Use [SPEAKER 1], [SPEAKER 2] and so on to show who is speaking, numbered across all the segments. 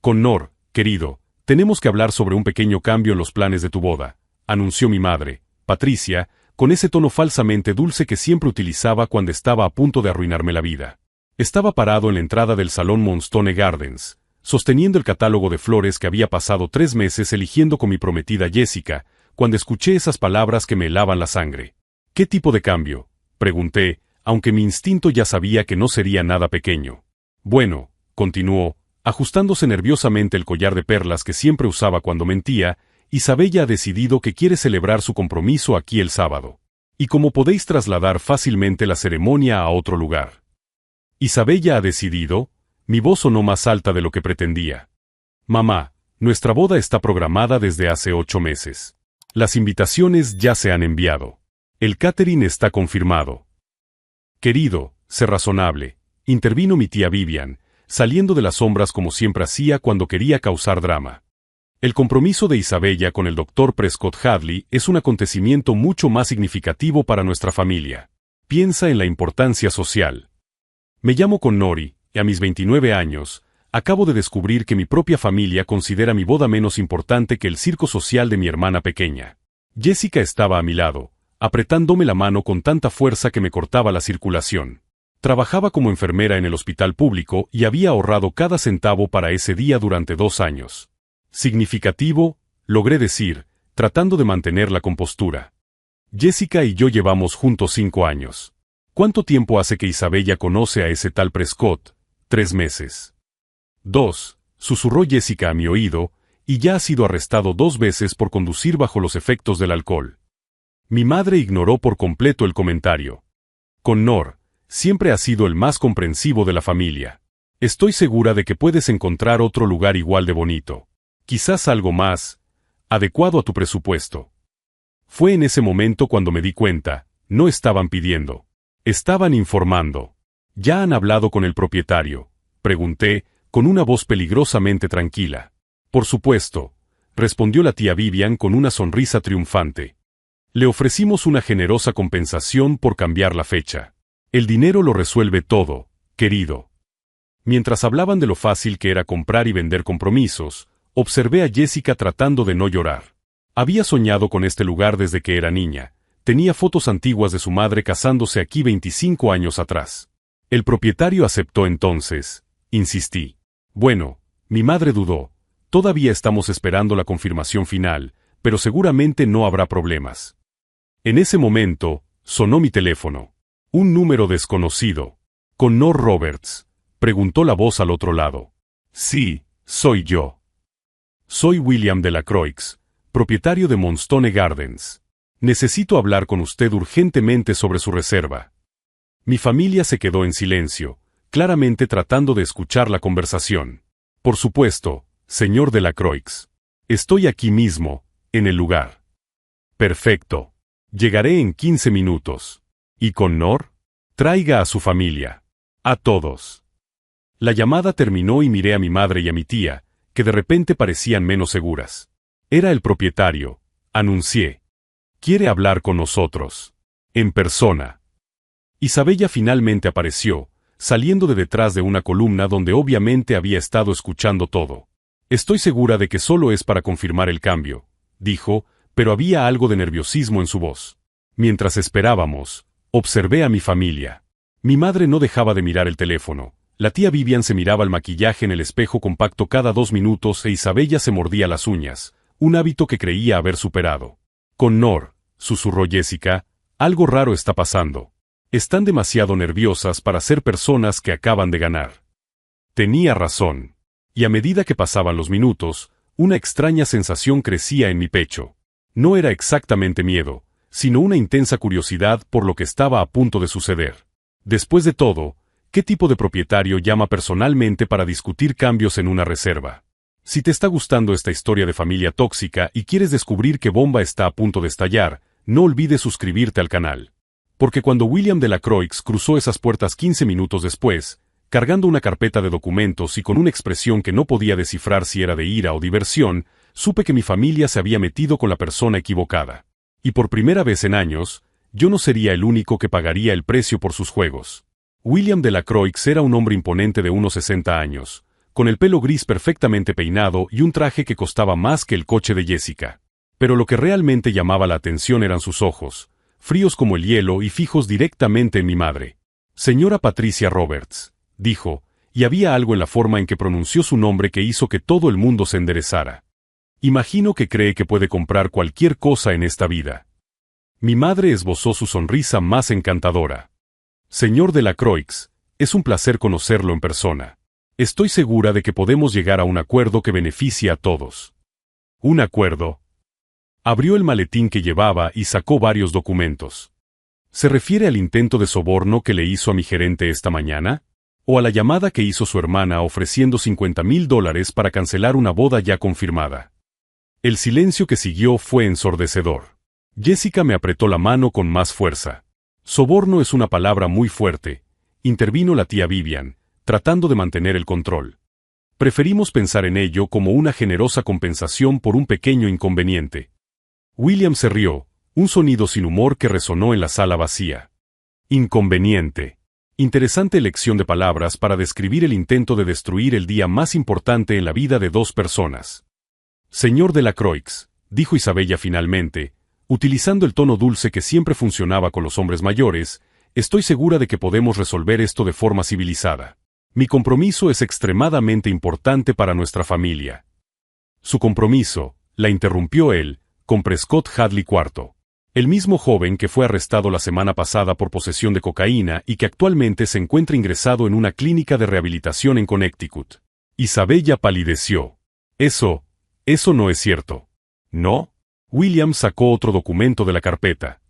[SPEAKER 1] Connor, querido, tenemos que hablar sobre un pequeño cambio en los planes de tu boda, anunció mi madre, Patricia, con ese tono falsamente dulce que siempre utilizaba cuando estaba a punto de arruinarme la vida. Estaba parado en la entrada del salón Moonstone Gardens, sosteniendo el catálogo de flores que había pasado 3 meses eligiendo con mi prometida Jessica, cuando escuché esas palabras que me helaban la sangre. ¿Qué tipo de cambio?, pregunté, aunque mi instinto ya sabía que no sería nada pequeño. Bueno, continuó, ajustándose nerviosamente el collar de perlas que siempre usaba cuando mentía, Isabella ha decidido que quiere celebrar su compromiso aquí el sábado. Y como podéis trasladar fácilmente la ceremonia a otro lugar. Isabella ha decidido, mi voz sonó más alta de lo que pretendía. Mamá, nuestra boda está programada desde hace 8 meses. Las invitaciones ya se han enviado. El catering está confirmado. Querido, sé razonable, intervino mi tía Vivian, saliendo de las sombras como siempre hacía cuando quería causar drama. El compromiso de Isabella con el Dr. Prescott Hadley es un acontecimiento mucho más significativo para nuestra familia. Piensa en la importancia social. Me llamo Connori, y a mis 29 años, acabo de descubrir que mi propia familia considera mi boda menos importante que el circo social de mi hermana pequeña. Jessica estaba a mi lado, apretándome la mano con tanta fuerza que me cortaba la circulación. Trabajaba como enfermera en el hospital público y había ahorrado cada centavo para ese día durante 2 años. Significativo, logré decir, tratando de mantener la compostura. Jessica y yo llevamos juntos 5 años. ¿Cuánto tiempo hace que Isabella conoce a ese tal Prescott? 3 meses. 2, susurró Jessica a mi oído, y ya ha sido arrestado 2 veces por conducir bajo los efectos del alcohol. Mi madre ignoró por completo el comentario. Connor, siempre ha sido el más comprensivo de la familia. Estoy segura de que puedes encontrar otro lugar igual de bonito. Quizás algo más adecuado a tu presupuesto. Fue en ese momento cuando me di cuenta, no estaban pidiendo. Estaban informando. ¿Ya han hablado con el propietario?, pregunté, con una voz peligrosamente tranquila. Por supuesto, respondió la tía Vivian con una sonrisa triunfante. Le ofrecimos una generosa compensación por cambiar la fecha. El dinero lo resuelve todo, querido. Mientras hablaban de lo fácil que era comprar y vender compromisos, observé a Jessica tratando de no llorar. Había soñado con este lugar desde que era niña. Tenía fotos antiguas de su madre casándose aquí 25 años atrás. El propietario aceptó entonces, insistí. Bueno, mi madre dudó. Todavía estamos esperando la confirmación final, pero seguramente no habrá problemas. En ese momento, sonó mi teléfono. Un número desconocido. ¿Connor Roberts?, preguntó la voz al otro lado. Sí, soy yo. Soy William Delacroix, propietario de Moonstone Gardens. Necesito hablar con usted urgentemente sobre su reserva. Mi familia se quedó en silencio, claramente tratando de escuchar la conversación. Por supuesto, señor Delacroix. Estoy aquí mismo, en el lugar. Perfecto. Llegaré en 15 minutos. ¿Y Connor? Traiga a su familia. A todos. La llamada terminó y miré a mi madre y a mi tía, que de repente parecían menos seguras. Era el propietario, anuncié. Quiere hablar con nosotros. En persona. Isabella finalmente apareció, saliendo de detrás de una columna donde obviamente había estado escuchando todo. Estoy segura de que solo es para confirmar el cambio, dijo, pero había algo de nerviosismo en su voz. Mientras esperábamos, observé a mi familia. Mi madre no dejaba de mirar el teléfono. La tía Vivian se miraba el maquillaje en el espejo compacto cada 2 minutos e Isabella se mordía las uñas, un hábito que creía haber superado. Connor, susurró Jessica, algo raro está pasando. Están demasiado nerviosas para ser personas que acaban de ganar. Tenía razón. Y a medida que pasaban los minutos, una extraña sensación crecía en mi pecho. No era exactamente miedo, sino una intensa curiosidad por lo que estaba a punto de suceder. Después de todo, ¿qué tipo de propietario llama personalmente para discutir cambios en una reserva? Si te está gustando esta historia de familia tóxica y quieres descubrir qué bomba está a punto de estallar, no olvides suscribirte al canal. Porque cuando William Delacroix cruzó esas puertas 15 minutos después, cargando una carpeta de documentos y con una expresión que no podía descifrar si era de ira o diversión, supe que mi familia se había metido con la persona equivocada. Y por primera vez en años, yo no sería el único que pagaría el precio por sus juegos. William Delacroix era un hombre imponente de unos 60 años, con el pelo gris perfectamente peinado y un traje que costaba más que el coche de Jessica. Pero lo que realmente llamaba la atención eran sus ojos, fríos como el hielo y fijos directamente en mi madre. Señora Patricia Roberts, dijo, y había algo en la forma en que pronunció su nombre que hizo que todo el mundo se enderezara. Imagino que cree que puede comprar cualquier cosa en esta vida. Mi madre esbozó su sonrisa más encantadora. Señor Delacroix, es un placer conocerlo en persona. Estoy segura de que podemos llegar a un acuerdo que beneficie a todos. ¿Un acuerdo? Abrió el maletín que llevaba y sacó varios documentos. ¿Se refiere al intento de soborno que le hizo a mi gerente esta mañana? ¿O a la llamada que hizo su hermana ofreciendo $50,000 para cancelar una boda ya confirmada? El silencio que siguió fue ensordecedor. Jessica me apretó la mano con más fuerza. Soborno es una palabra muy fuerte, intervino la tía Vivian, tratando de mantener el control. Preferimos pensar en ello como una generosa compensación por un pequeño inconveniente. William se rió, un sonido sin humor que resonó en la sala vacía. Inconveniente. Interesante elección de palabras para describir el intento de destruir el día más importante en la vida de dos personas. Señor Delacroix, dijo Isabella finalmente, utilizando el tono dulce que siempre funcionaba con los hombres mayores, estoy segura de que podemos resolver esto de forma civilizada. Mi compromiso es extremadamente importante para nuestra familia. Su compromiso, la interrumpió él, con Prescott Hadley IV. El mismo joven que fue arrestado la semana pasada por posesión de cocaína y que actualmente se encuentra ingresado en una clínica de rehabilitación en Connecticut. Isabella palideció. Eso no es cierto. ¿No? William sacó otro documento de la carpeta.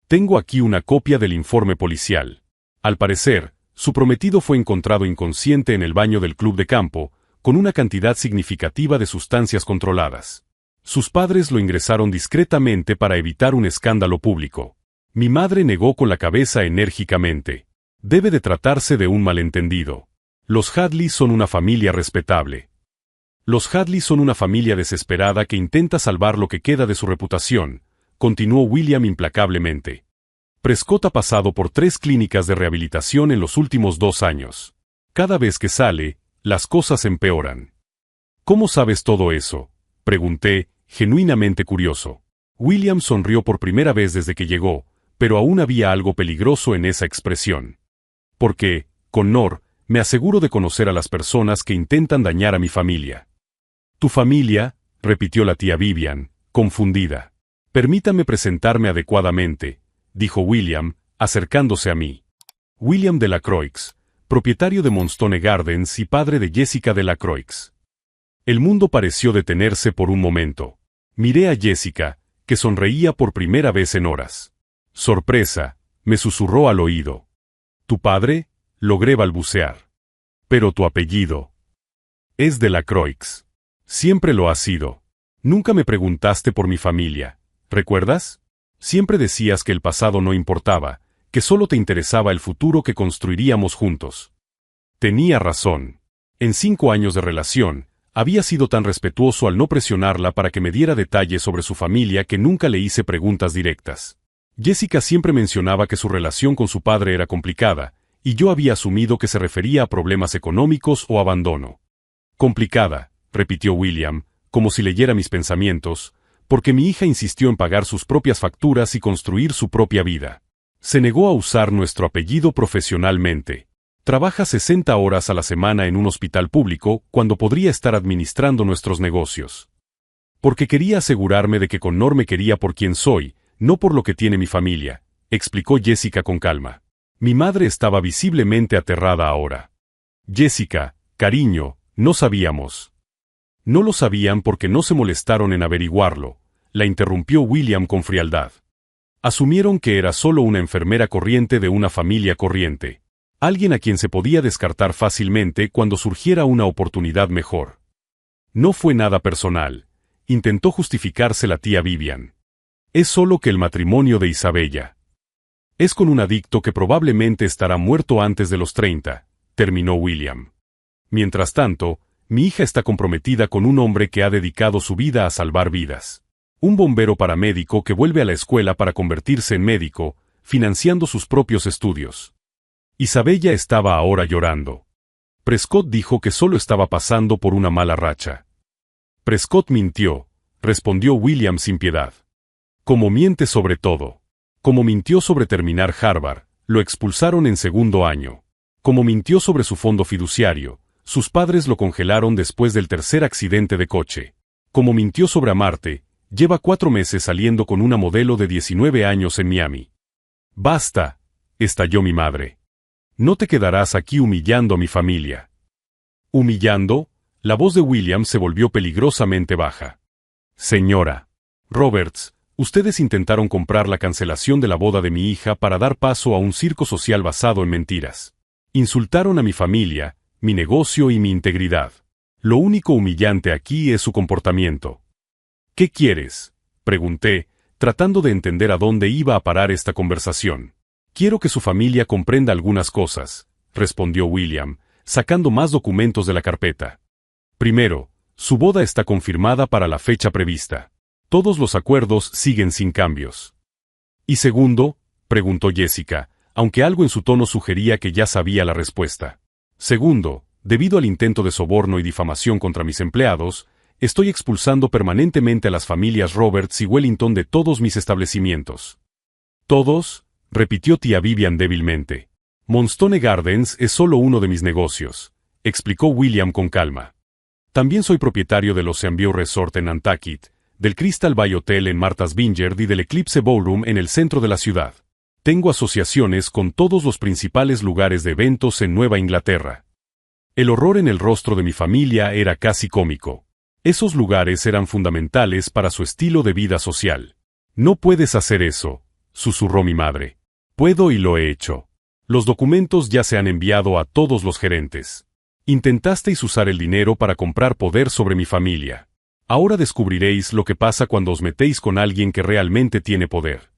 [SPEAKER 1] Tengo aquí una copia del informe policial. Al parecer, su prometido fue encontrado inconsciente en el baño del club de campo, con una cantidad significativa de sustancias controladas. Sus padres lo ingresaron discretamente para evitar un escándalo público. Mi madre negó con la cabeza enérgicamente. Debe de tratarse de un malentendido. Los Hadley son una familia respetable. Los Hadley son una familia desesperada que intenta salvar lo que queda de su reputación, continuó William implacablemente. Prescott ha pasado por 3 clínicas de rehabilitación en los últimos 2 años. Cada vez que sale, las cosas empeoran. ¿Cómo sabes todo eso?, pregunté, genuinamente curioso. William sonrió por primera vez desde que llegó, pero aún había algo peligroso en esa expresión. Porque, Connor, me aseguro de conocer a las personas que intentan dañar a mi familia. ¿Tu familia?, repitió la tía Vivian, confundida. Permítame presentarme adecuadamente, dijo William, acercándose a mí. William Delacroix, propietario de Moonstone Gardens y padre de Jessica Delacroix. El mundo pareció detenerse por un momento. Miré a Jessica, que sonreía por primera vez en horas. Sorpresa, me susurró al oído. ¿Tu padre?, logré balbucear. Pero tu apellido es Delacroix. Siempre lo ha sido. Nunca me preguntaste por mi familia, ¿recuerdas? Siempre decías que el pasado no importaba, que solo te interesaba el futuro que construiríamos juntos. Tenía razón. En 5 años de relación, había sido tan respetuoso al no presionarla para que me diera detalles sobre su familia que nunca le hice preguntas directas. Jessica siempre mencionaba que su relación con su padre era complicada, y yo había asumido que se refería a problemas económicos o abandono. Complicada, repitió William, como si leyera mis pensamientos, porque mi hija insistió en pagar sus propias facturas y construir su propia vida. Se negó a usar nuestro apellido profesionalmente. Trabaja 60 horas a la semana en un hospital público cuando podría estar administrando nuestros negocios. Porque quería asegurarme de que Connor me quería por quien soy, no por lo que tiene mi familia, explicó Jessica con calma. Mi madre estaba visiblemente aterrada ahora. Jessica, cariño, no sabíamos. No lo sabían porque no se molestaron en averiguarlo, la interrumpió William con frialdad. Asumieron que era solo una enfermera corriente de una familia corriente. Alguien a quien se podía descartar fácilmente cuando surgiera una oportunidad mejor. No fue nada personal, intentó justificarse la tía Vivian. Es solo que el matrimonio de Isabella es con un adicto que probablemente estará muerto antes de los 30, terminó William. Mientras tanto, mi hija está comprometida con un hombre que ha dedicado su vida a salvar vidas. Un bombero paramédico que vuelve a la escuela para convertirse en médico, financiando sus propios estudios. Isabella estaba ahora llorando. Prescott dijo que solo estaba pasando por una mala racha. Prescott mintió, respondió William sin piedad. Como miente sobre todo. Como mintió sobre terminar Harvard, lo expulsaron en segundo año. Como mintió sobre su fondo fiduciario, sus padres lo congelaron después del tercer accidente de coche. Como mintió sobre amarte, lleva 4 meses saliendo con una modelo de 19 años en Miami. Basta, estalló mi madre. No te quedarás aquí humillando a mi familia. ¿Humillando? La voz de William se volvió peligrosamente baja. Señora Roberts, ustedes intentaron comprar la cancelación de la boda de mi hija para dar paso a un circo social basado en mentiras. Insultaron a mi familia, mi negocio y mi integridad. Lo único humillante aquí es su comportamiento. ¿Qué quieres?, pregunté, tratando de entender a dónde iba a parar esta conversación. Quiero que su familia comprenda algunas cosas, respondió William, sacando más documentos de la carpeta. Primero, su boda está confirmada para la fecha prevista. Todos los acuerdos siguen sin cambios. Y segundo, preguntó Jessica, aunque algo en su tono sugería que ya sabía la respuesta. Segundo, debido al intento de soborno y difamación contra mis empleados, estoy expulsando permanentemente a las familias Roberts y Wellington de todos mis establecimientos. ¿Todos?, repitió tía Vivian débilmente. Moonstone Gardens es solo uno de mis negocios, explicó William con calma. También soy propietario del Ocean View Resort en Nantucket, del Crystal Bay Hotel en Martha's Vineyard y del Eclipse Ballroom en el centro de la ciudad. Tengo asociaciones con todos los principales lugares de eventos en Nueva Inglaterra. El horror en el rostro de mi familia era casi cómico. Esos lugares eran fundamentales para su estilo de vida social. No puedes hacer eso, susurró mi madre. Puedo y lo he hecho. Los documentos ya se han enviado a todos los gerentes. Intentasteis usar el dinero para comprar poder sobre mi familia. Ahora descubriréis lo que pasa cuando os metéis con alguien que realmente tiene poder.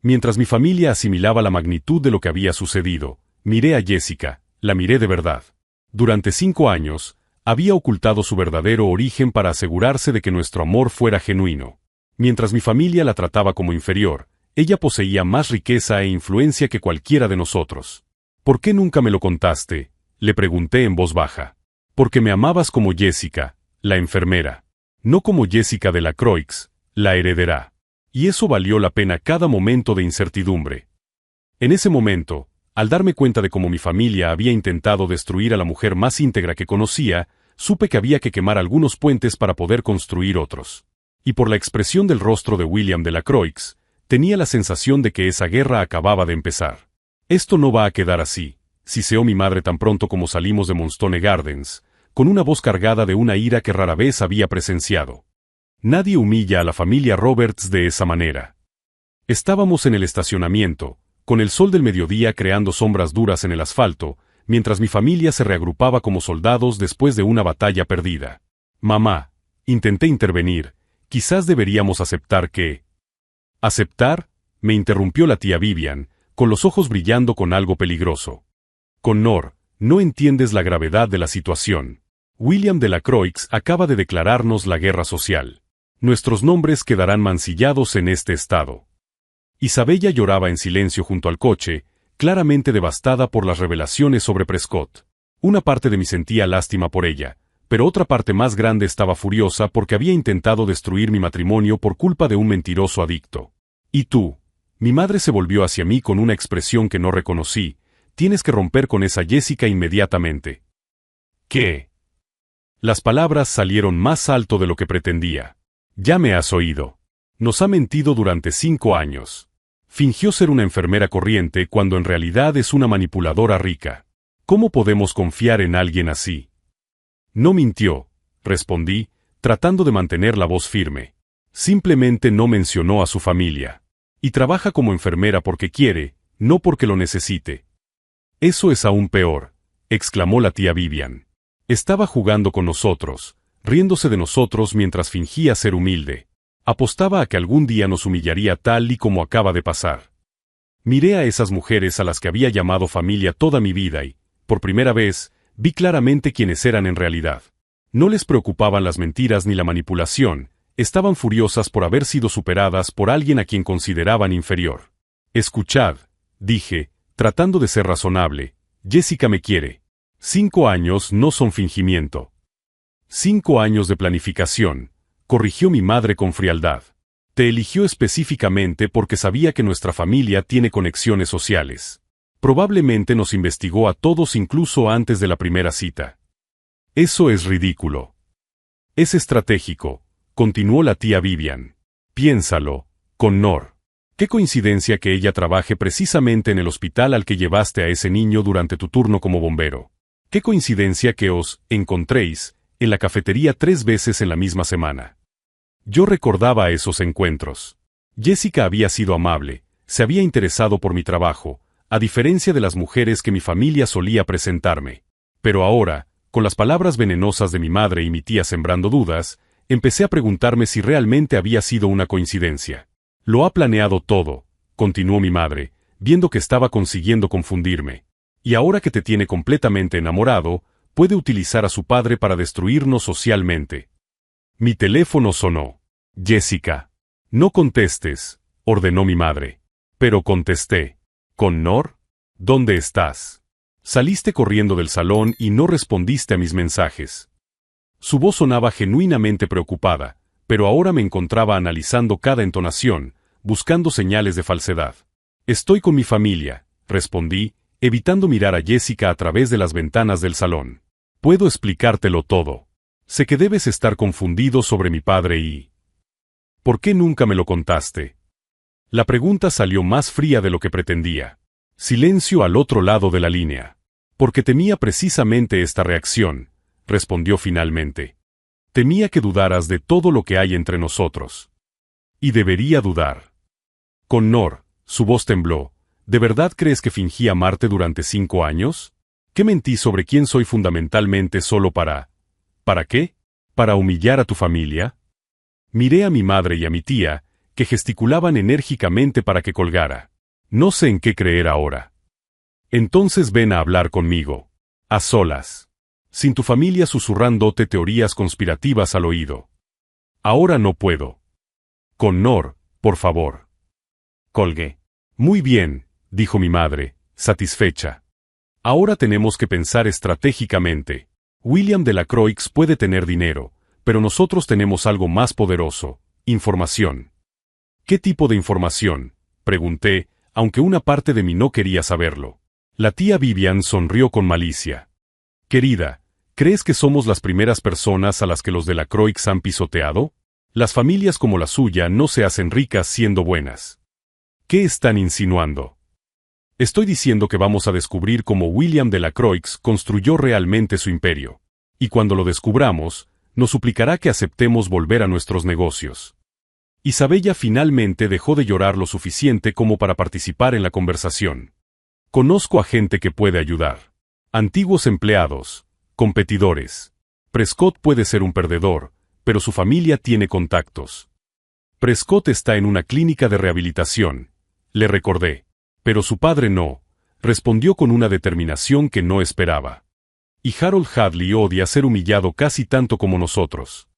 [SPEAKER 1] Mientras mi familia asimilaba la magnitud de lo que había sucedido, miré a Jessica, la miré de verdad. Durante 5 años, había ocultado su verdadero origen para asegurarse de que nuestro amor fuera genuino. Mientras mi familia la trataba como inferior, ella poseía más riqueza e influencia que cualquiera de nosotros. ¿Por qué nunca me lo contaste?, le pregunté en voz baja. Porque me amabas como Jessica, la enfermera. No como Jessica de la Croix, la heredera. Y eso valió la pena cada momento de incertidumbre. En ese momento, al darme cuenta de cómo mi familia había intentado destruir a la mujer más íntegra que conocía, supe que había que quemar algunos puentes para poder construir otros. Y por la expresión del rostro de William de la Croix, tenía la sensación de que esa guerra acababa de empezar. Esto no va a quedar así, siseó mi madre tan pronto como salimos de Moonstone Gardens, con una voz cargada de una ira que rara vez había presenciado. Nadie humilla a la familia Roberts de esa manera. Estábamos en el estacionamiento, con el sol del mediodía creando sombras duras en el asfalto, mientras mi familia se reagrupaba como soldados después de una batalla perdida. Mamá, intenté intervenir, quizás deberíamos aceptar que... ¿Aceptar?, me interrumpió la tía Vivian, con los ojos brillando con algo peligroso. Connor, no entiendes la gravedad de la situación. William de la Croix acaba de declararnos la guerra social. Nuestros nombres quedarán mancillados en este estado. Isabella lloraba en silencio junto al coche, claramente devastada por las revelaciones sobre Prescott. Una parte de mí sentía lástima por ella, pero otra parte más grande estaba furiosa porque había intentado destruir mi matrimonio por culpa de un mentiroso adicto. ¿Y tú? Mi madre se volvió hacia mí con una expresión que no reconocí. Tienes que romper con esa Jessica inmediatamente. ¿Qué? Las palabras salieron más alto de lo que pretendía. Ya me has oído. Nos ha mentido durante 5 años. Fingió ser una enfermera corriente cuando en realidad es una manipuladora rica. ¿Cómo podemos confiar en alguien así? No mintió, respondí, tratando de mantener la voz firme. Simplemente no mencionó a su familia. Y trabaja como enfermera porque quiere, no porque lo necesite. Eso es aún peor, exclamó la tía Vivian. Estaba jugando con nosotros, riéndose de nosotros mientras fingía ser humilde. Apostaba a que algún día nos humillaría tal y como acaba de pasar. Miré a esas mujeres a las que había llamado familia toda mi vida y, por primera vez, vi claramente quiénes eran en realidad. No les preocupaban las mentiras ni la manipulación, estaban furiosas por haber sido superadas por alguien a quien consideraban inferior. Escuchad, dije, tratando de ser razonable, Jessica me quiere. 5 años no son fingimiento. 5 años de planificación, corrigió mi madre con frialdad. Te eligió específicamente porque sabía que nuestra familia tiene conexiones sociales. Probablemente nos investigó a todos incluso antes de la primera cita. Eso es ridículo. Es estratégico, continuó la tía Vivian. Piénsalo, Connor. Qué coincidencia que ella trabaje precisamente en el hospital al que llevaste a ese niño durante tu turno como bombero. Qué coincidencia que os encontréis en la cafetería 3 veces en la misma semana. Yo recordaba esos encuentros. Jessica había sido amable, se había interesado por mi trabajo, a diferencia de las mujeres que mi familia solía presentarme. Pero ahora, con las palabras venenosas de mi madre y mi tía sembrando dudas, empecé a preguntarme si realmente había sido una coincidencia. Lo ha planeado todo, continuó mi madre, viendo que estaba consiguiendo confundirme. Y ahora que te tiene completamente enamorado, puede utilizar a su padre para destruirnos socialmente. Mi teléfono sonó. Jessica. No contestes, ordenó mi madre. Pero contesté. ¿Connor? ¿Dónde estás? Saliste corriendo del salón y no respondiste a mis mensajes. Su voz sonaba genuinamente preocupada, pero ahora me encontraba analizando cada entonación, buscando señales de falsedad. Estoy con mi familia, respondí, evitando mirar a Jessica a través de las ventanas del salón. Puedo explicártelo todo. Sé que debes estar confundido sobre mi padre y... ¿Por qué nunca me lo contaste? La pregunta salió más fría de lo que pretendía. Silencio al otro lado de la línea. Porque temía precisamente esta reacción, respondió finalmente. Temía que dudaras de todo lo que hay entre nosotros. Y debería dudar. Connor, su voz tembló. ¿De verdad crees que fingí amarte durante 5 años? ¿Qué mentí sobre quién soy fundamentalmente solo para... ¿Para qué? ¿Para humillar a tu familia? Miré a mi madre y a mi tía, que gesticulaban enérgicamente para que colgara. No sé en qué creer ahora. Entonces ven a hablar conmigo. A solas. Sin tu familia susurrándote teorías conspirativas al oído. Ahora no puedo. Connor, por favor. Colgué. Muy bien, dijo mi madre, satisfecha. Ahora tenemos que pensar estratégicamente. William Delacroix puede tener dinero, pero nosotros tenemos algo más poderoso, información. ¿Qué tipo de información?, pregunté, aunque una parte de mí no quería saberlo. La tía Vivian sonrió con malicia. Querida, ¿crees que somos las primeras personas a las que los Delacroix han pisoteado? Las familias como la suya no se hacen ricas siendo buenas. ¿Qué están insinuando? Estoy diciendo que vamos a descubrir cómo William Delacroix construyó realmente su imperio. Y cuando lo descubramos, nos suplicará que aceptemos volver a nuestros negocios. Isabella finalmente dejó de llorar lo suficiente como para participar en la conversación. Conozco a gente que puede ayudar. Antiguos empleados, competidores. Prescott puede ser un perdedor, pero su familia tiene contactos. Prescott está en una clínica de rehabilitación, le recordé. Pero su padre no, respondió con una determinación que no esperaba. Y Harold Hadley odia ser humillado casi tanto como nosotros.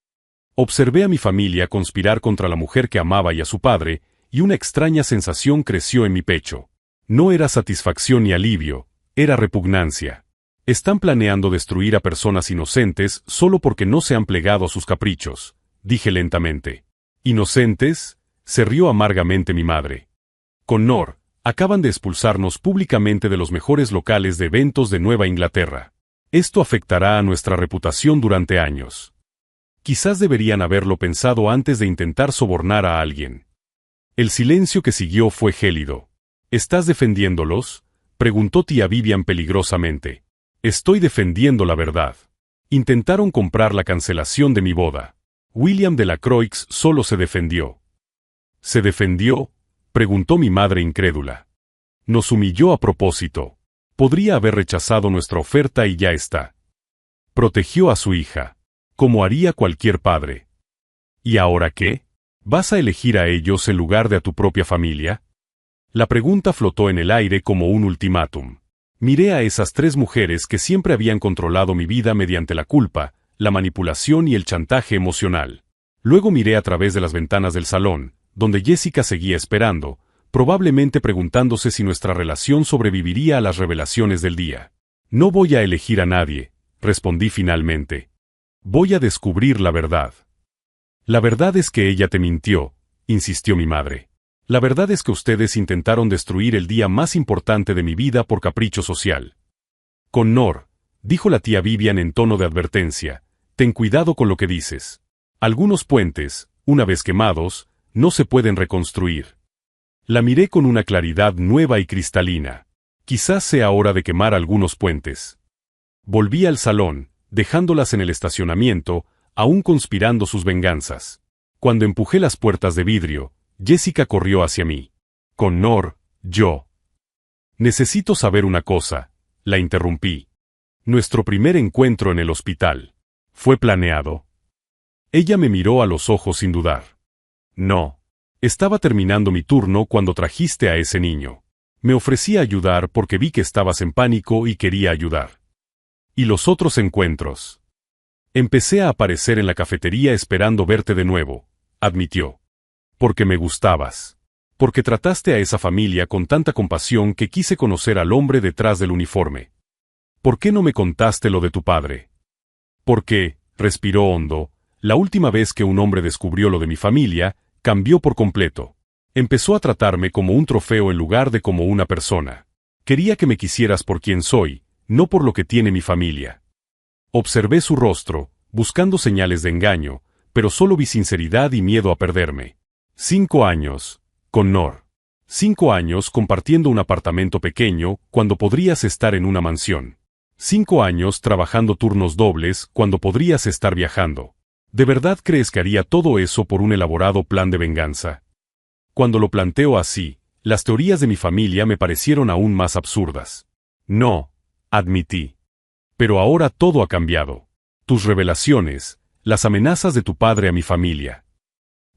[SPEAKER 1] Observé a mi familia conspirar contra la mujer que amaba y a su padre, y una extraña sensación creció en mi pecho. No era satisfacción ni alivio, era repugnancia. Están planeando destruir a personas inocentes solo porque no se han plegado a sus caprichos, dije lentamente. ¿Inocentes?, se rió amargamente mi madre. Connor, acaban de expulsarnos públicamente de los mejores locales de eventos de Nueva Inglaterra. Esto afectará a nuestra reputación durante años. Quizás deberían haberlo pensado antes de intentar sobornar a alguien. El silencio que siguió fue gélido. ¿Estás defendiéndolos?, preguntó tía Vivian peligrosamente. Estoy defendiendo la verdad. Intentaron comprar la cancelación de mi boda. William Delacroix solo se defendió. ¿Se defendió?, preguntó mi madre incrédula. Nos humilló a propósito. Podría haber rechazado nuestra oferta y ya está. Protegió a su hija, como haría cualquier padre. ¿Y ahora qué? ¿Vas a elegir a ellos en lugar de a tu propia familia? La pregunta flotó en el aire como un ultimátum. Miré a esas 3 mujeres que siempre habían controlado mi vida mediante la culpa, la manipulación y el chantaje emocional. Luego miré a través de las ventanas del salón, donde Jessica seguía esperando, probablemente preguntándose si nuestra relación sobreviviría a las revelaciones del día. No voy a elegir a nadie, respondí finalmente. Voy a descubrir la verdad. La verdad es que ella te mintió, insistió mi madre. La verdad es que ustedes intentaron destruir el día más importante de mi vida por capricho social. Connor, dijo la tía Vivian en tono de advertencia, ten cuidado con lo que dices. Algunos puentes, una vez quemados, no se pueden reconstruir. La miré con una claridad nueva y cristalina. Quizás sea hora de quemar algunos puentes. Volví al salón, dejándolas en el estacionamiento, aún conspirando sus venganzas. Cuando empujé las puertas de vidrio, Jessica corrió hacia mí. Connor, yo. Necesito saber una cosa, la interrumpí. Nuestro primer encuentro en el hospital. ¿Fue planeado? Ella me miró a los ojos sin dudar. No. Estaba terminando mi turno cuando trajiste a ese niño. Me ofrecí a ayudar porque vi que estabas en pánico y quería ayudar. ¿Y los otros encuentros? Empecé a aparecer en la cafetería esperando verte de nuevo, admitió. Porque me gustabas. Porque trataste a esa familia con tanta compasión que quise conocer al hombre detrás del uniforme. ¿Por qué no me contaste lo de tu padre? Porque, respiró hondo, la última vez que un hombre descubrió lo de mi familia, cambió por completo. Empezó a tratarme como un trofeo en lugar de como una persona. Quería que me quisieras por quien soy, no por lo que tiene mi familia. Observé su rostro, buscando señales de engaño, pero solo vi sinceridad y miedo a perderme. 5 años, Connor. 5 años compartiendo un apartamento pequeño cuando podrías estar en una mansión. 5 años trabajando turnos dobles cuando podrías estar viajando. ¿De verdad crees que haría todo eso por un elaborado plan de venganza? Cuando lo planteo así, las teorías de mi familia me parecieron aún más absurdas. No, admití. Pero ahora todo ha cambiado. Tus revelaciones, las amenazas de tu padre a mi familia.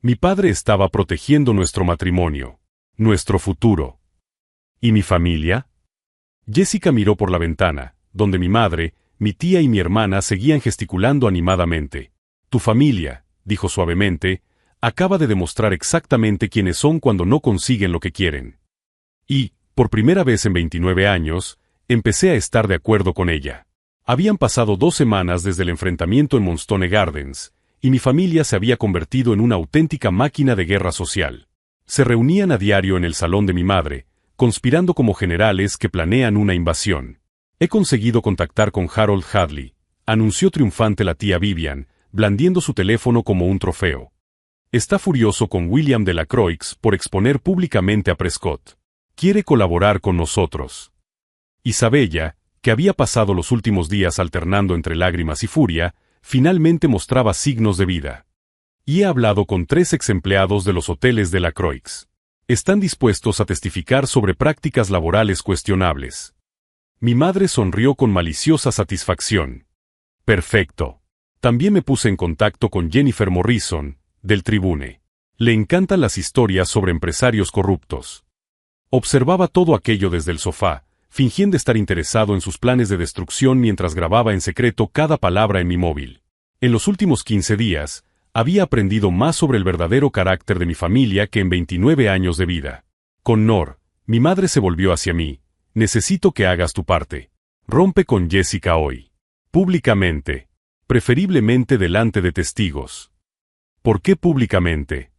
[SPEAKER 1] Mi padre estaba protegiendo nuestro matrimonio, nuestro futuro. ¿Y mi familia? Jessica miró por la ventana, donde mi madre, mi tía y mi hermana seguían gesticulando animadamente. Tu familia, dijo suavemente, acaba de demostrar exactamente quiénes son cuando no consiguen lo que quieren. Y, por primera vez en 29 años, empecé a estar de acuerdo con ella. Habían pasado 2 semanas desde el enfrentamiento en Moonstone Gardens, y mi familia se había convertido en una auténtica máquina de guerra social. Se reunían a diario en el salón de mi madre, conspirando como generales que planean una invasión. He conseguido contactar con Harold Hadley, anunció triunfante la tía Vivian, blandiendo su teléfono como un trofeo. Está furioso con William Delacroix por exponer públicamente a Prescott. Quiere colaborar con nosotros. Isabella, que había pasado los últimos días alternando entre lágrimas y furia, finalmente mostraba signos de vida. Y he hablado con 3 exempleados de los hoteles Delacroix. Están dispuestos a testificar sobre prácticas laborales cuestionables. Mi madre sonrió con maliciosa satisfacción. Perfecto. También me puse en contacto con Jennifer Morrison, del Tribune. Le encantan las historias sobre empresarios corruptos. Observaba todo aquello desde el sofá, fingiendo estar interesado en sus planes de destrucción mientras grababa en secreto cada palabra en mi móvil. En los últimos 15 días, había aprendido más sobre el verdadero carácter de mi familia que en 29 años de vida. Connor, mi madre se volvió hacia mí. Necesito que hagas tu parte. Rompe con Jessica hoy. Públicamente. Preferiblemente delante de testigos. ¿Por qué públicamente?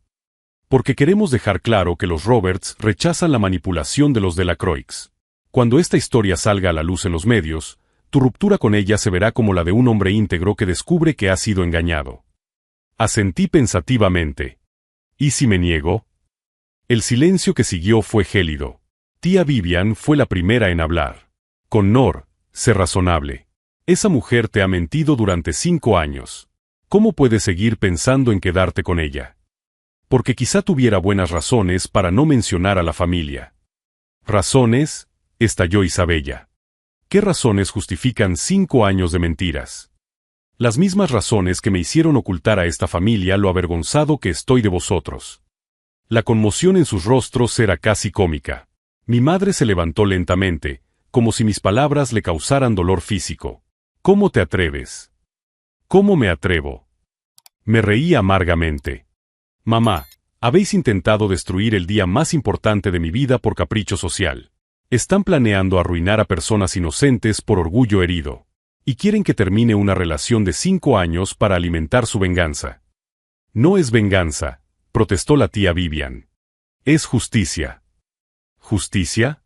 [SPEAKER 1] Porque queremos dejar claro que los Roberts rechazan la manipulación de los Delacroix. Cuando esta historia salga a la luz en los medios, tu ruptura con ella se verá como la de un hombre íntegro que descubre que ha sido engañado. Asentí pensativamente. ¿Y si me niego? El silencio que siguió fue gélido. Tía Vivian fue la primera en hablar. Connor, sé razonable. Esa mujer te ha mentido durante 5 años. ¿Cómo puedes seguir pensando en quedarte con ella? Porque quizá tuviera buenas razones para no mencionar a la familia. ¿Razones? Estalló Isabella. ¿Qué razones justifican 5 años de mentiras? Las mismas razones que me hicieron ocultar a esta familia lo avergonzado que estoy de vosotros. La conmoción en sus rostros era casi cómica. Mi madre se levantó lentamente, como si mis palabras le causaran dolor físico. ¿Cómo te atreves? ¿Cómo me atrevo? Me reí amargamente. Mamá, habéis intentado destruir el día más importante de mi vida por capricho social. Están planeando arruinar a personas inocentes por orgullo herido. Y quieren que termine una relación de 5 años para alimentar su venganza. No es venganza, protestó la tía Vivian. Es justicia. ¿Justicia?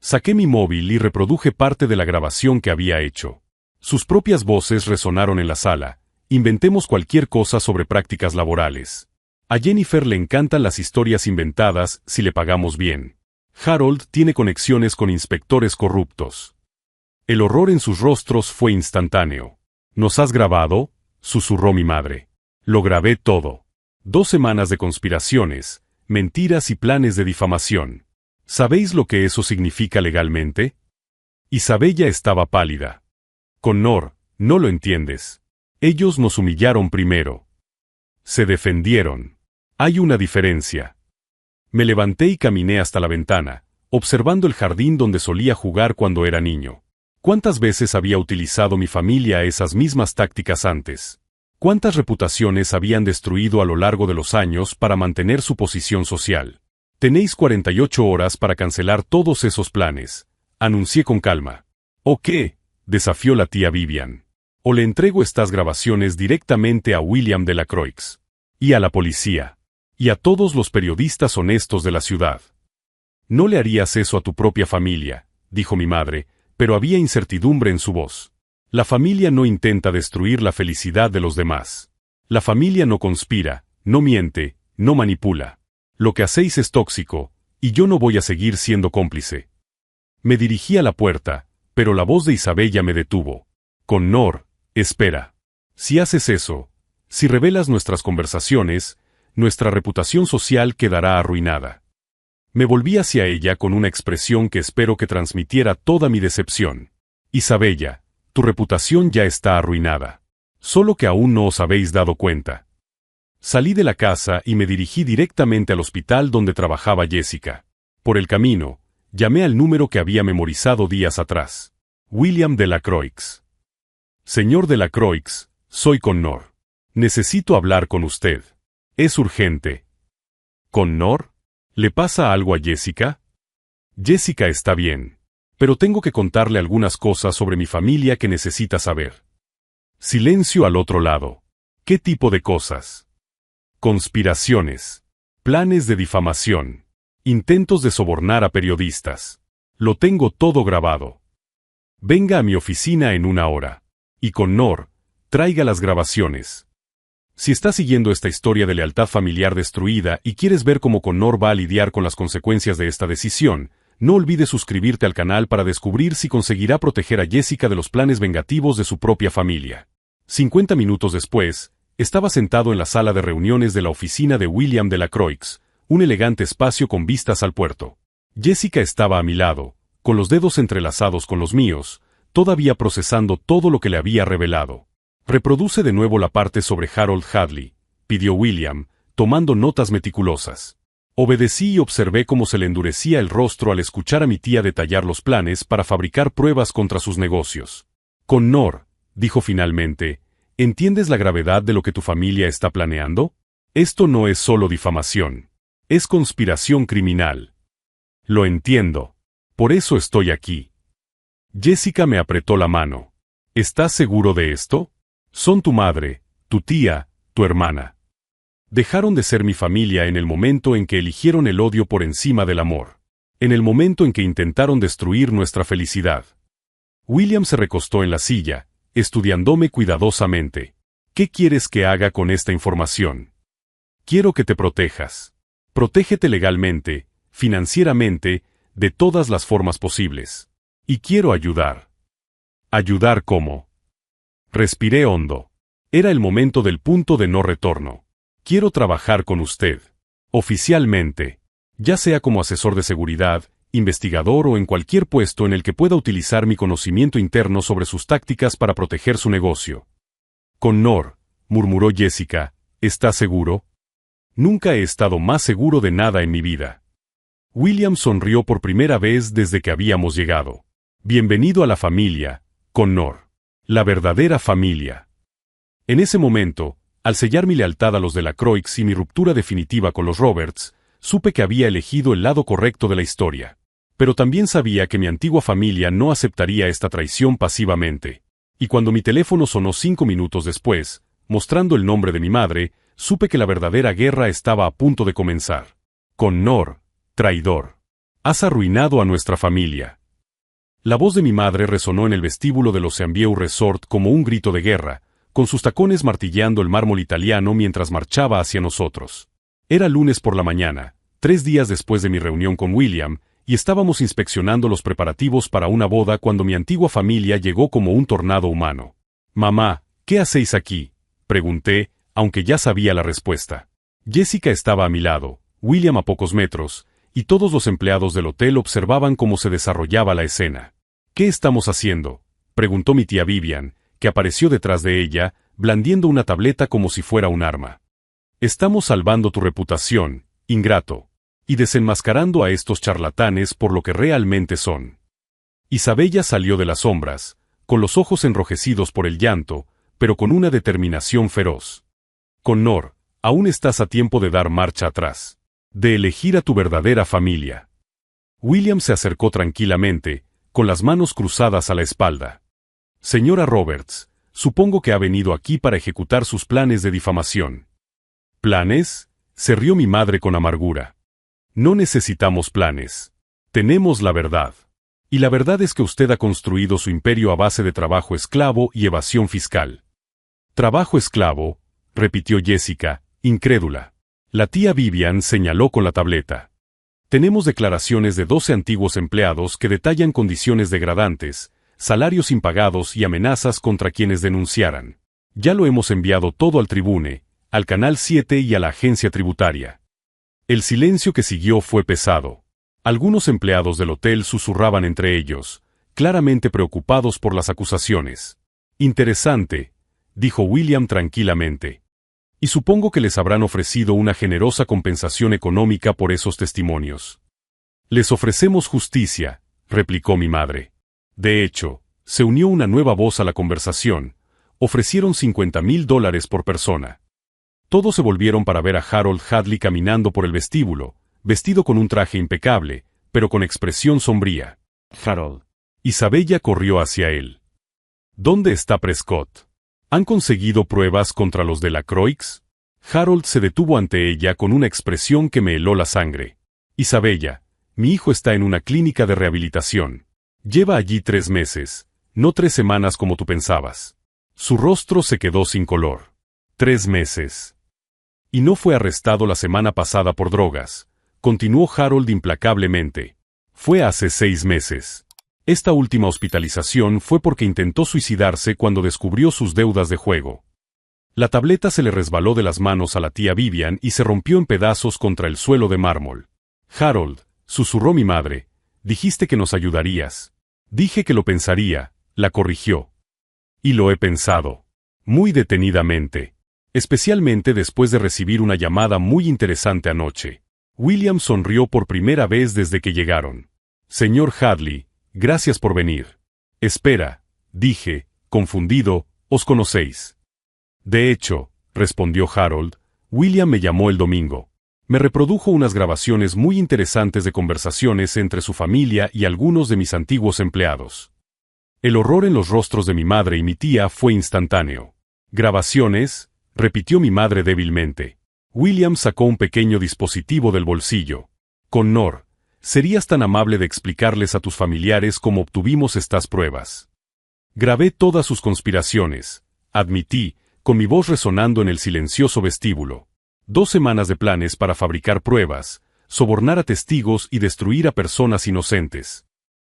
[SPEAKER 1] Saqué mi móvil y reproduje parte de la grabación que había hecho. Sus propias voces resonaron en la sala. Inventemos cualquier cosa sobre prácticas laborales. A Jennifer le encantan las historias inventadas si le pagamos bien. Harold tiene conexiones con inspectores corruptos. El horror en sus rostros fue instantáneo. ¿Nos has grabado?, susurró mi madre. Lo grabé todo. 2 semanas de conspiraciones, mentiras y planes de difamación. ¿Sabéis lo que eso significa legalmente? Isabella estaba pálida. Connor, no lo entiendes. Ellos nos humillaron primero. Se defendieron. Hay una diferencia. Me levanté y caminé hasta la ventana, observando el jardín donde solía jugar cuando era niño. ¿Cuántas veces había utilizado mi familia esas mismas tácticas antes? ¿Cuántas reputaciones habían destruido a lo largo de los años para mantener su posición social? Tenéis 48 horas para cancelar todos esos planes, anuncié con calma. ¿O qué?, desafió la tía Vivian. O le entrego estas grabaciones directamente a William Delacroix. Y a la policía. Y a todos los periodistas honestos de la ciudad. No le harías eso a tu propia familia, dijo mi madre, pero había incertidumbre en su voz. La familia no intenta destruir la felicidad de los demás. La familia no conspira, no miente, no manipula. Lo que hacéis es tóxico, y yo no voy a seguir siendo cómplice. Me dirigí a la puerta, pero la voz de Isabella me detuvo. Connor, espera. Si haces eso, si revelas nuestras conversaciones, nuestra reputación social quedará arruinada. Me volví hacia ella con una expresión que espero que transmitiera toda mi decepción. Isabella, tu reputación ya está arruinada. Solo que aún no os habéis dado cuenta. Salí de la casa y me dirigí directamente al hospital donde trabajaba Jessica. Por el camino, llamé al número que había memorizado días atrás. William Delacroix. Señor Delacroix, soy Connor. Necesito hablar con usted. Es urgente. ¿Connor? ¿Le pasa algo a Jessica? Jessica está bien. Pero tengo que contarle algunas cosas sobre mi familia que necesita saber. Silencio al otro lado. ¿Qué tipo de cosas? Conspiraciones. Planes de difamación. Intentos de sobornar a periodistas. Lo tengo todo grabado. Venga a mi oficina en 1 hora. Y Connor, traiga las grabaciones. Si estás siguiendo esta historia de lealtad familiar destruida y quieres ver cómo Connor va a lidiar con las consecuencias de esta decisión, no olvides suscribirte al canal para descubrir si conseguirá proteger a Jessica de los planes vengativos de su propia familia. 50 minutos después, estaba sentado en la sala de reuniones de la oficina de William Delacroix, un elegante espacio con vistas al puerto. Jessica estaba a mi lado, con los dedos entrelazados con los míos, todavía procesando todo lo que le había revelado. Reproduce de nuevo la parte sobre Harold Hadley, pidió William, tomando notas meticulosas. Obedecí y observé cómo se le endurecía el rostro al escuchar a mi tía detallar los planes para fabricar pruebas contra sus negocios. Connor, dijo finalmente, ¿entiendes la gravedad de lo que tu familia está planeando? Esto no es solo difamación. Es conspiración criminal. Lo entiendo. Por eso estoy aquí. Jessica me apretó la mano. ¿Estás seguro de esto? Son tu madre, tu tía, tu hermana. Dejaron de ser mi familia en el momento en que eligieron el odio por encima del amor. En el momento en que intentaron destruir nuestra felicidad. William se recostó en la silla, estudiándome cuidadosamente. ¿Qué quieres que haga con esta información? Quiero que te protejas. Protégete legalmente, financieramente, de todas las formas posibles. Y quiero ayudar. ¿Ayudar cómo? Respiré hondo. Era el momento del punto de no retorno. Quiero trabajar con usted. Oficialmente. Ya sea como asesor de seguridad, investigador o en cualquier puesto en el que pueda utilizar mi conocimiento interno sobre sus tácticas para proteger su negocio. Connor, murmuró Jessica, ¿estás seguro? Nunca he estado más seguro de nada en mi vida. William sonrió por primera vez desde que habíamos llegado. Bienvenido a la familia, Connor. La verdadera familia. En ese momento, al sellar mi lealtad a los Delacroix y mi ruptura definitiva con los Roberts, supe que había elegido el lado correcto de la historia. Pero también sabía que mi antigua familia no aceptaría esta traición pasivamente. Y cuando mi teléfono sonó 5 minutos después, mostrando el nombre de mi madre, supe que la verdadera guerra estaba a punto de comenzar. Connor, traidor. Has arruinado a nuestra familia. La voz de mi madre resonó en el vestíbulo del Ocean View Resort como un grito de guerra, con sus tacones martilleando el mármol italiano mientras marchaba hacia nosotros. Era lunes por la mañana, 3 días después de mi reunión con William, y estábamos inspeccionando los preparativos para una boda cuando mi antigua familia llegó como un tornado humano. «Mamá, ¿qué hacéis aquí?», pregunté, aunque ya sabía la respuesta. Jessica estaba a mi lado, William a pocos metros, y todos los empleados del hotel observaban cómo se desarrollaba la escena. «¿Qué estamos haciendo?», preguntó mi tía Vivian, que apareció detrás de ella, blandiendo una tableta como si fuera un arma. «Estamos salvando tu reputación, ingrato, y desenmascarando a estos charlatanes por lo que realmente son». Isabella salió de las sombras, con los ojos enrojecidos por el llanto, pero con una determinación feroz. «Connor, aún estás a tiempo de dar marcha atrás, de elegir a tu verdadera familia». William se acercó tranquilamente, con las manos cruzadas a la espalda. «Señora Roberts, supongo que ha venido aquí para ejecutar sus planes de difamación». «¿Planes?», se rió mi madre con amargura. «No necesitamos planes. Tenemos la verdad. Y la verdad es que usted ha construido su imperio a base de trabajo esclavo y evasión fiscal». «¿Trabajo esclavo?», repitió Jessica, incrédula. La tía Vivian señaló con la tableta. «Tenemos declaraciones de 12 antiguos empleados que detallan condiciones degradantes, salarios impagados y amenazas contra quienes denunciaran. Ya lo hemos enviado todo al Tribune, al Canal 7 y a la agencia tributaria». El silencio que siguió fue pesado. Algunos empleados del hotel susurraban entre ellos, claramente preocupados por las acusaciones. «Interesante», dijo William tranquilamente. «Y supongo que les habrán ofrecido una generosa compensación económica por esos testimonios». «Les ofrecemos justicia», replicó mi madre. De hecho, se unió una nueva voz a la conversación. Ofrecieron $50,000 por persona. Todos se volvieron para ver a Harold Hadley caminando por el vestíbulo, vestido con un traje impecable, pero con expresión sombría. «Harold». Isabella corrió hacia él. «¿Dónde está Prescott? ¿Han conseguido pruebas contra los de la Croix?». Harold se detuvo ante ella con una expresión que me heló la sangre. «Isabella, mi hijo está en una clínica de rehabilitación. Lleva allí 3 meses, no 3 semanas como tú pensabas». Su rostro se quedó sin color. 3 meses. «Y no fue arrestado la semana pasada por drogas», continuó Harold implacablemente. «Fue hace 6 meses. Esta última hospitalización fue porque intentó suicidarse cuando descubrió sus deudas de juego». La tableta se le resbaló de las manos a la tía Vivian y se rompió en pedazos contra el suelo de mármol. «Harold», susurró mi madre, «dijiste que nos ayudarías». «Dije que lo pensaría», la corrigió. «Y lo he pensado. Muy detenidamente. Especialmente después de recibir una llamada muy interesante anoche». William sonrió por primera vez desde que llegaron. «Señor Hadley, gracias por venir». «Espera», dije, confundido, «¿os conocéis?». «De hecho», respondió Harold, «William me llamó el domingo. Me reprodujo unas grabaciones muy interesantes de conversaciones entre su familia y algunos de mis antiguos empleados». El horror en los rostros de mi madre y mi tía fue instantáneo. «¿Grabaciones?», repitió mi madre débilmente. William sacó un pequeño dispositivo del bolsillo. «Connor, ¿serías tan amable de explicarles a tus familiares cómo obtuvimos estas pruebas?». «Grabé todas sus conspiraciones», admití, con mi voz resonando en el silencioso vestíbulo. 2 semanas de planes para fabricar pruebas, sobornar a testigos y destruir a personas inocentes.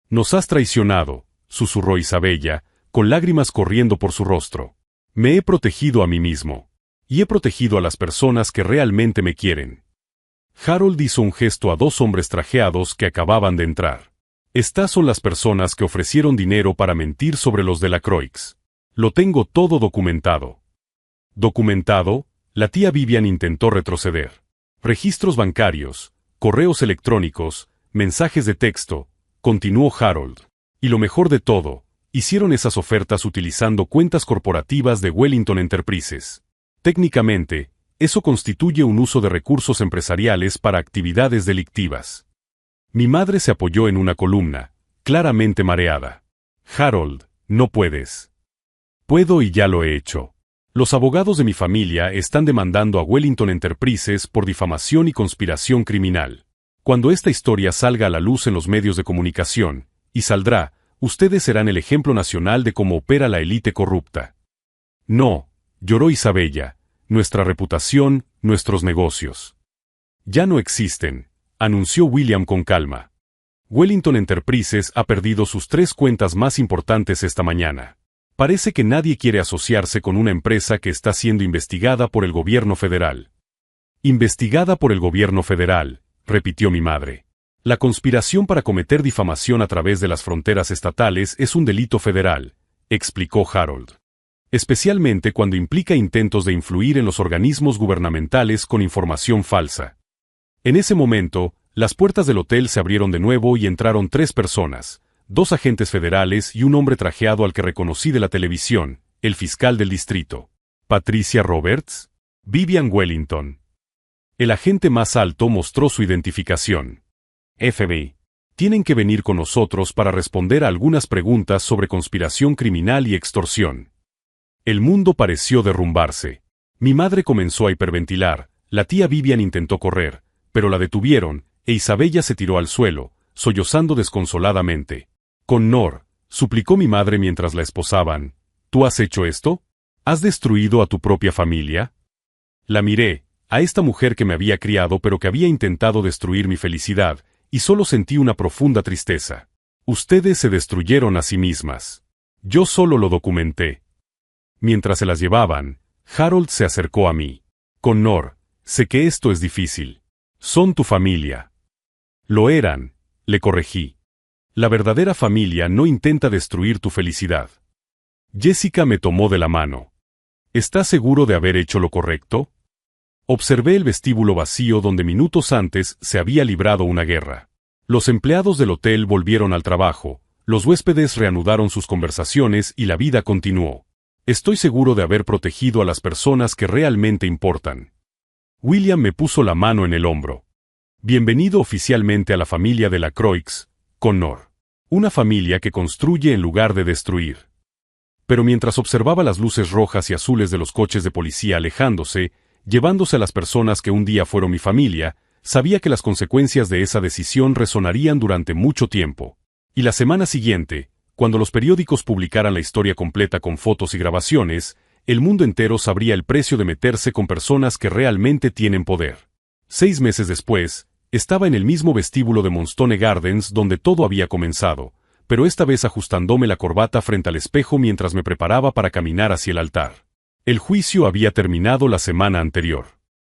[SPEAKER 1] «Nos has traicionado», susurró Isabella, con lágrimas corriendo por su rostro. «Me he protegido a mí mismo. Y he protegido a las personas que realmente me quieren». Harold hizo un gesto a 2 hombres trajeados que acababan de entrar. «Estas son las personas que ofrecieron dinero para mentir sobre los de la Croix. Lo tengo todo documentado». «¿Documentado?», la tía Vivian intentó retroceder. «Registros bancarios, correos electrónicos, mensajes de texto», continuó Harold. «Y lo mejor de todo, hicieron esas ofertas utilizando cuentas corporativas de Wellington Enterprises. Técnicamente, eso constituye un uso de recursos empresariales para actividades delictivas». Mi madre se apoyó en una columna, claramente mareada. Harold, no puedes. Puedo y ya lo he hecho. Los abogados de mi familia están demandando a Wellington Enterprises por difamación y conspiración criminal. Cuando esta historia salga a la luz en los medios de comunicación, y saldrá, ustedes serán el ejemplo nacional de cómo opera la élite corrupta. No, lloró Isabella, nuestra reputación, nuestros negocios. Ya no existen, anunció William con calma. Wellington Enterprises ha perdido sus 3 cuentas más importantes esta mañana. Parece que nadie quiere asociarse con una empresa que está siendo investigada por el gobierno federal. Investigada por el gobierno federal, repitió mi madre. La conspiración para cometer difamación a través de las fronteras estatales es un delito federal, explicó Harold. Especialmente cuando implica intentos de influir en los organismos gubernamentales con información falsa. En ese momento, las puertas del hotel se abrieron de nuevo y entraron 3 personas. 2 agentes federales y un hombre trajeado al que reconocí de la televisión, el fiscal del distrito. Patricia Roberts, Vivian Wellington. El agente más alto mostró su identificación. FBI. Tienen que venir con nosotros para responder a algunas preguntas sobre conspiración criminal y extorsión. El mundo pareció derrumbarse. Mi madre comenzó a hiperventilar, la tía Vivian intentó correr, pero la detuvieron, e Isabella se tiró al suelo, sollozando desconsoladamente. Connor, suplicó mi madre mientras la esposaban, ¿tú has hecho esto? ¿Has destruido a tu propia familia? La miré, a esta mujer que me había criado pero que había intentado destruir mi felicidad, y solo sentí una profunda tristeza. Ustedes se destruyeron a sí mismas. Yo solo lo documenté. Mientras se las llevaban, Harold se acercó a mí. Connor, sé que esto es difícil. Son tu familia. Lo eran, le corregí. La verdadera familia no intenta destruir tu felicidad. Jessica me tomó de la mano. ¿Estás seguro de haber hecho lo correcto? Observé el vestíbulo vacío donde minutos antes se había librado una guerra. Los empleados del hotel volvieron al trabajo, los huéspedes reanudaron sus conversaciones y la vida continuó. Estoy seguro de haber protegido a las personas que realmente importan. William me puso la mano en el hombro. Bienvenido oficialmente a la familia de la Croix, Connor. Una familia que construye en lugar de destruir. Pero mientras observaba las luces rojas y azules de los coches de policía alejándose, llevándose a las personas que un día fueron mi familia, sabía que las consecuencias de esa decisión resonarían durante mucho tiempo. Y la semana siguiente, cuando los periódicos publicaran la historia completa con fotos y grabaciones, el mundo entero sabría el precio de meterse con personas que realmente tienen poder. 6 meses después, estaba en el mismo vestíbulo de Moonstone Gardens donde todo había comenzado, pero esta vez ajustándome la corbata frente al espejo mientras me preparaba para caminar hacia el altar. El juicio había terminado la semana anterior.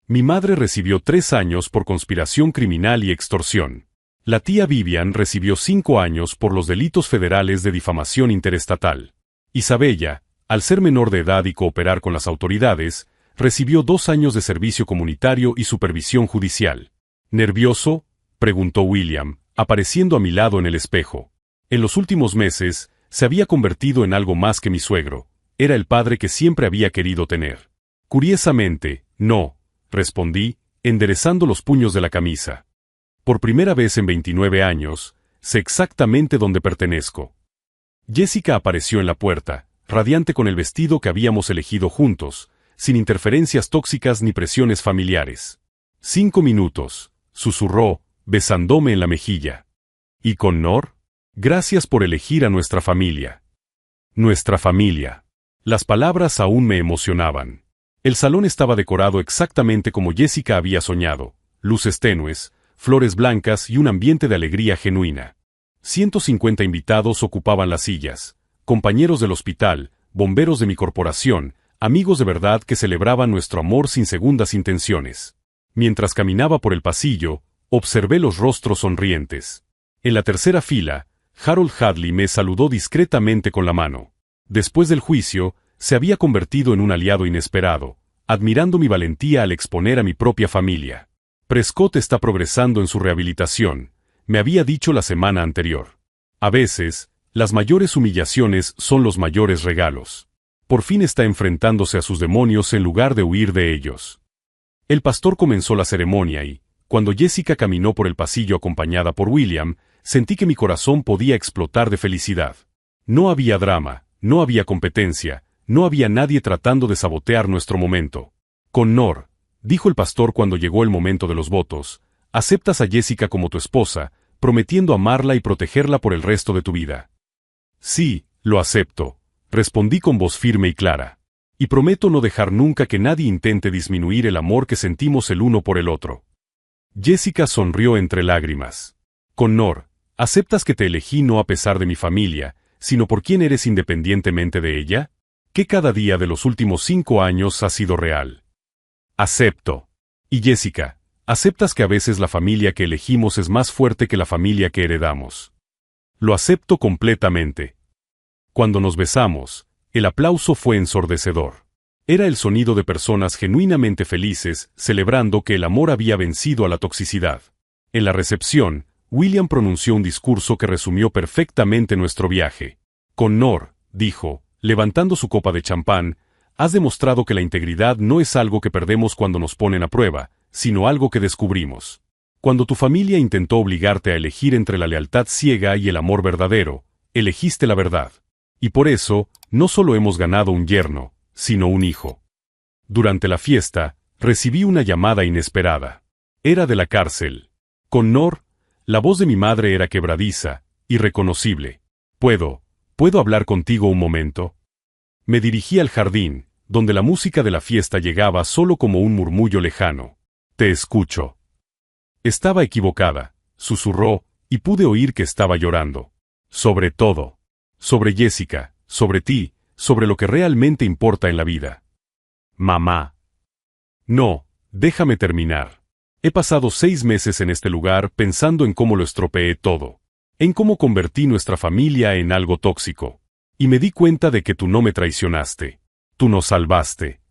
[SPEAKER 1] Mi madre recibió 3 años por conspiración criminal y extorsión. La tía Vivian recibió 5 años por los delitos federales de difamación interestatal. Isabella, al ser menor de edad y cooperar con las autoridades, recibió 2 años de servicio comunitario y supervisión judicial. ¿Nervioso?, preguntó William, apareciendo a mi lado en el espejo. En los últimos meses, se había convertido en algo más que mi suegro. Era el padre que siempre había querido tener. Curiosamente, no, respondí, enderezando los puños de la camisa. Por primera vez en 29 años, sé exactamente dónde pertenezco. Jessica apareció en la puerta, radiante con el vestido que habíamos elegido juntos, sin interferencias tóxicas ni presiones familiares. 5 minutos, susurró, besándome en la mejilla. ¿Y Connor? Gracias por elegir a nuestra familia. Nuestra familia. Las palabras aún me emocionaban. El salón estaba decorado exactamente como Jessica había soñado, luces tenues, flores blancas y un ambiente de alegría genuina. 150 invitados ocupaban las sillas, compañeros del hospital, bomberos de mi corporación, amigos de verdad que celebraban nuestro amor sin segundas intenciones. Mientras caminaba por el pasillo, observé los rostros sonrientes. En la tercera fila, Harold Hadley me saludó discretamente con la mano. Después del juicio, se había convertido en un aliado inesperado, admirando mi valentía al exponer a mi propia familia. Prescott está progresando en su rehabilitación, me había dicho la semana anterior. A veces, las mayores humillaciones son los mayores regalos. Por fin está enfrentándose a sus demonios en lugar de huir de ellos. El pastor comenzó la ceremonia y, Cuando Jessica caminó por el pasillo acompañada por William, sentí que mi corazón podía explotar de felicidad. No había drama, no había competencia, no había nadie tratando de sabotear nuestro momento. Connor, dijo el pastor cuando llegó el momento de los votos, aceptas a Jessica como tu esposa, prometiendo amarla y protegerla por el resto de tu vida. Sí, lo acepto, respondí con voz firme y clara. Y prometo no dejar nunca que nadie intente disminuir el amor que sentimos el uno por el otro. Jessica sonrió entre lágrimas. Connor, ¿aceptas que te elegí no a pesar de mi familia, sino por quién eres independientemente de ella? ¿Que cada día de los últimos 5 años ha sido real? Acepto. Y Jessica, ¿aceptas que a veces la familia que elegimos es más fuerte que la familia que heredamos? Lo acepto completamente. Cuando nos besamos, el aplauso fue ensordecedor. Era el sonido de personas genuinamente felices, celebrando que el amor había vencido a la toxicidad. En la recepción, William pronunció un discurso que resumió perfectamente nuestro viaje. Connor, dijo, levantando su copa de champán, has demostrado que la integridad no es algo que perdemos cuando nos ponen a prueba, sino algo que descubrimos. Cuando tu familia intentó obligarte a elegir entre la lealtad ciega y el amor verdadero, elegiste la verdad. Y por eso, no solo hemos ganado un yerno, sino un hijo. Durante la fiesta, recibí una llamada inesperada. Era de la cárcel. Connor, la voz de mi madre era quebradiza, irreconocible. ¿Puedo hablar contigo un momento? Me dirigí al jardín, donde la música de la fiesta llegaba solo como un murmullo lejano. Te escucho. Estaba equivocada, susurró, y pude oír que estaba llorando. Sobre todo. Sobre Jessica, sobre ti, sobre lo que realmente importa en la vida. Mamá. No, déjame terminar. He pasado 6 meses en este lugar pensando en cómo lo estropeé todo. En cómo convertí nuestra familia en algo tóxico. Y me di cuenta de que tú no me traicionaste. Tú nos salvaste.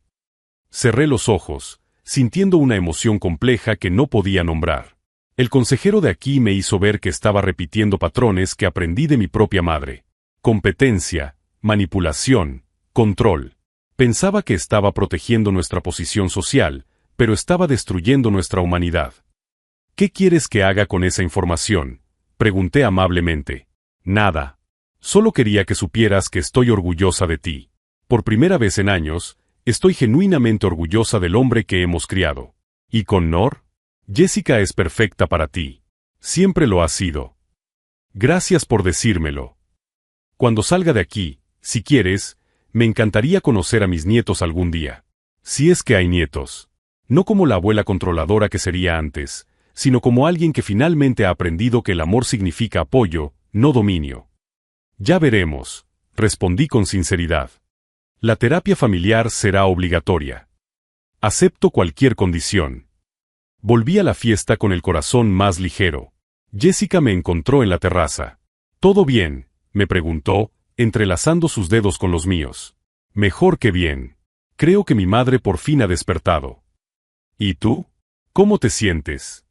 [SPEAKER 1] Cerré los ojos, sintiendo una emoción compleja que no podía nombrar. El consejero de aquí me hizo ver que estaba repitiendo patrones que aprendí de mi propia madre. Competencia, manipulación, control. Pensaba que estaba protegiendo nuestra posición social, pero estaba destruyendo nuestra humanidad. ¿Qué quieres que haga con esa información?, pregunté amablemente. Nada. Solo quería que supieras que estoy orgullosa de ti. Por primera vez en años, estoy genuinamente orgullosa del hombre que hemos criado. ¿Y Connor? Jessica es perfecta para ti. Siempre lo ha sido. Gracias por decírmelo. Cuando salga de aquí, si quieres, me encantaría conocer a mis nietos algún día. Si es que hay nietos. No como la abuela controladora que sería antes, sino como alguien que finalmente ha aprendido que el amor significa apoyo, no dominio. Ya veremos, respondí con sinceridad. La terapia familiar será obligatoria. Acepto cualquier condición. Volví a la fiesta con el corazón más ligero. Jessica me encontró en la terraza. ¿Todo bien?, me preguntó, entrelazando sus dedos con los míos. Mejor que bien. Creo que mi madre por fin ha despertado. ¿Y tú? ¿Cómo te sientes?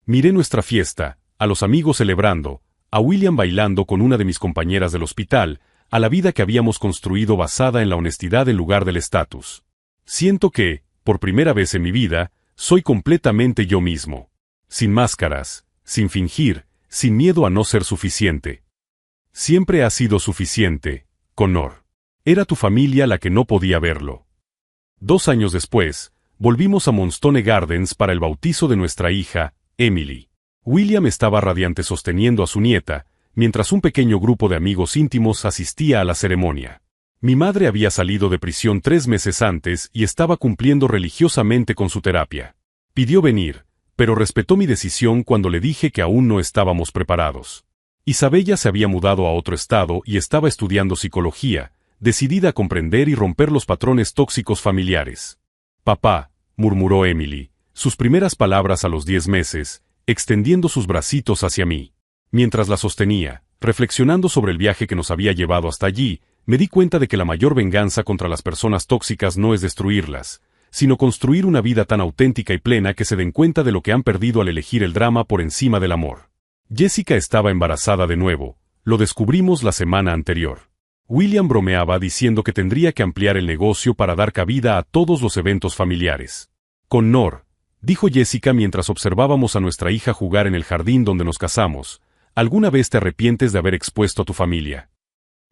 [SPEAKER 1] Miré nuestra fiesta, a los amigos celebrando, a William bailando con una de mis compañeras del hospital, a la vida que habíamos construido basada en la honestidad en lugar del estatus. Siento que, por primera vez en mi vida, soy completamente yo mismo. Sin máscaras, sin fingir, sin miedo a no ser suficiente. Siempre ha sido suficiente, Connor. Era tu familia la que no podía verlo. 2 años después, volvimos a Moonstone Gardens para el bautizo de nuestra hija, Emily. William estaba radiante sosteniendo a su nieta, mientras un pequeño grupo de amigos íntimos asistía a la ceremonia. Mi madre había salido de prisión 3 meses antes y estaba cumpliendo religiosamente con su terapia. Pidió venir, pero respetó mi decisión cuando le dije que aún no estábamos preparados. Isabella se había mudado a otro estado y estaba estudiando psicología, decidida a comprender y romper los patrones tóxicos familiares. Papá, murmuró Emily, sus primeras palabras a los 10 meses, extendiendo sus bracitos hacia mí. Mientras la sostenía, reflexionando sobre el viaje que nos había llevado hasta allí, me di cuenta de que la mayor venganza contra las personas tóxicas no es destruirlas, sino construir una vida tan auténtica y plena que se den cuenta de lo que han perdido al elegir el drama por encima del amor. Jessica estaba embarazada de nuevo, lo descubrimos la semana anterior. William bromeaba diciendo que tendría que ampliar el negocio para dar cabida a todos los eventos familiares. Connor, dijo Jessica mientras observábamos a nuestra hija jugar en el jardín donde nos casamos. ¿Alguna vez te arrepientes de haber expuesto a tu familia?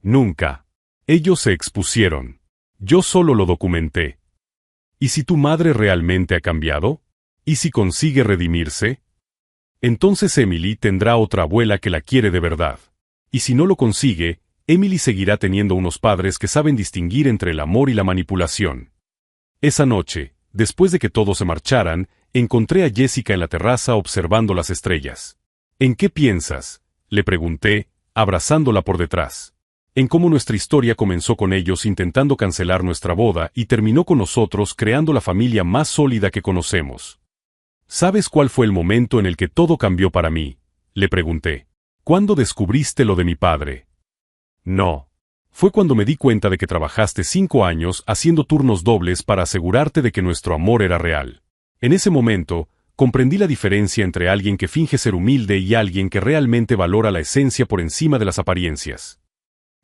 [SPEAKER 1] Nunca. Ellos se expusieron. Yo solo lo documenté. ¿Y si tu madre realmente ha cambiado? ¿Y si consigue redimirse? Entonces Emily tendrá otra abuela que la quiere de verdad. Y si no lo consigue, Emily seguirá teniendo unos padres que saben distinguir entre el amor y la manipulación. Esa noche, después de que todos se marcharan, encontré a Jessica en la terraza observando las estrellas. ¿En qué piensas?, le pregunté, abrazándola por detrás. En cómo nuestra historia comenzó con ellos intentando cancelar nuestra boda y terminó con nosotros creando la familia más sólida que conocemos. ¿Sabes cuál fue el momento en el que todo cambió para mí?, le pregunté. ¿Cuándo descubriste lo de mi padre? No. Fue cuando me di cuenta de que trabajaste 5 años haciendo turnos dobles para asegurarte de que nuestro amor era real. En ese momento, comprendí la diferencia entre alguien que finge ser humilde y alguien que realmente valora la esencia por encima de las apariencias.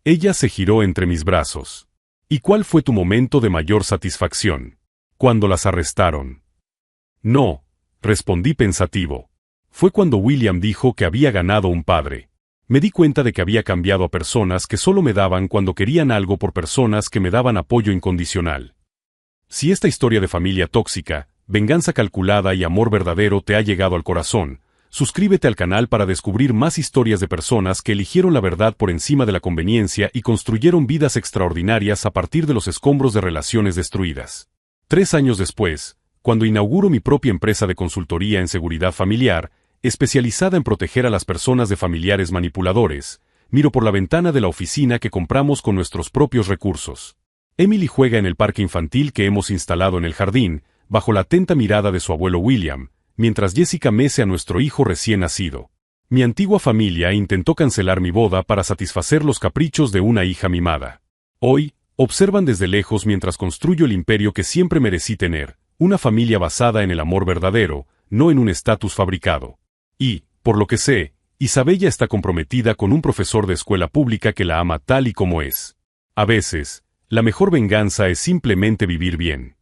[SPEAKER 1] Ella se giró entre mis brazos. ¿Y cuál fue tu momento de mayor satisfacción? ¿Cuando las arrestaron? No, respondí pensativo. Fue cuando William dijo que había ganado un padre. Me di cuenta de que había cambiado a personas que solo me daban cuando querían algo por personas que me daban apoyo incondicional. Si esta historia de familia tóxica, venganza calculada y amor verdadero te ha llegado al corazón, suscríbete al canal para descubrir más historias de personas que eligieron la verdad por encima de la conveniencia y construyeron vidas extraordinarias a partir de los escombros de relaciones destruidas. 3 años después, cuando inauguro mi propia empresa de consultoría en seguridad familiar, especializada en proteger a las personas de familiares manipuladores, miro por la ventana de la oficina que compramos con nuestros propios recursos. Emily juega en el parque infantil que hemos instalado en el jardín, bajo la atenta mirada de su abuelo William, mientras Jessica mece a nuestro hijo recién nacido. Mi antigua familia intentó cancelar mi boda para satisfacer los caprichos de una hija mimada. Hoy, observan desde lejos mientras construyo el imperio que siempre merecí tener, una familia basada en el amor verdadero, no en un estatus fabricado. Y, por lo que sé, Isabella está comprometida con un profesor de escuela pública que la ama tal y como es. A veces, la mejor venganza es simplemente vivir bien.